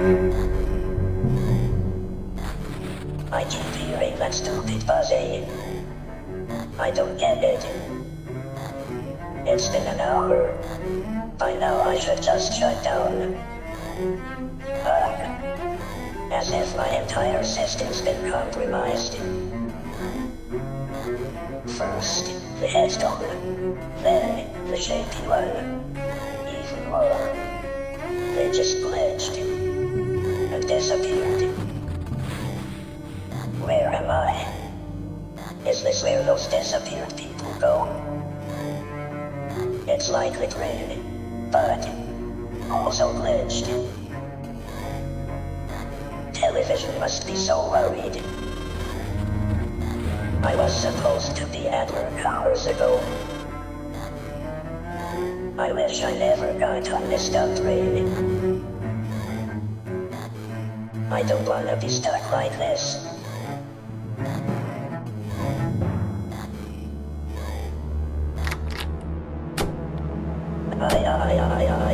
I keep hearing that stupid buzzing. I don't get it. It's been an hour. By now I should just shut down. As if my entire system's been compromised. First, the headstone, then the shaky one. Even more. They just glitched and disappeared. Where am I? Is this where those disappeared people go? It's like the grid, but also glitched. Television must be so worried. I was supposed to be at work hours ago. I wish I never got on this dumb train. I don't wanna be stuck like this. Ay, ay, ay, ay.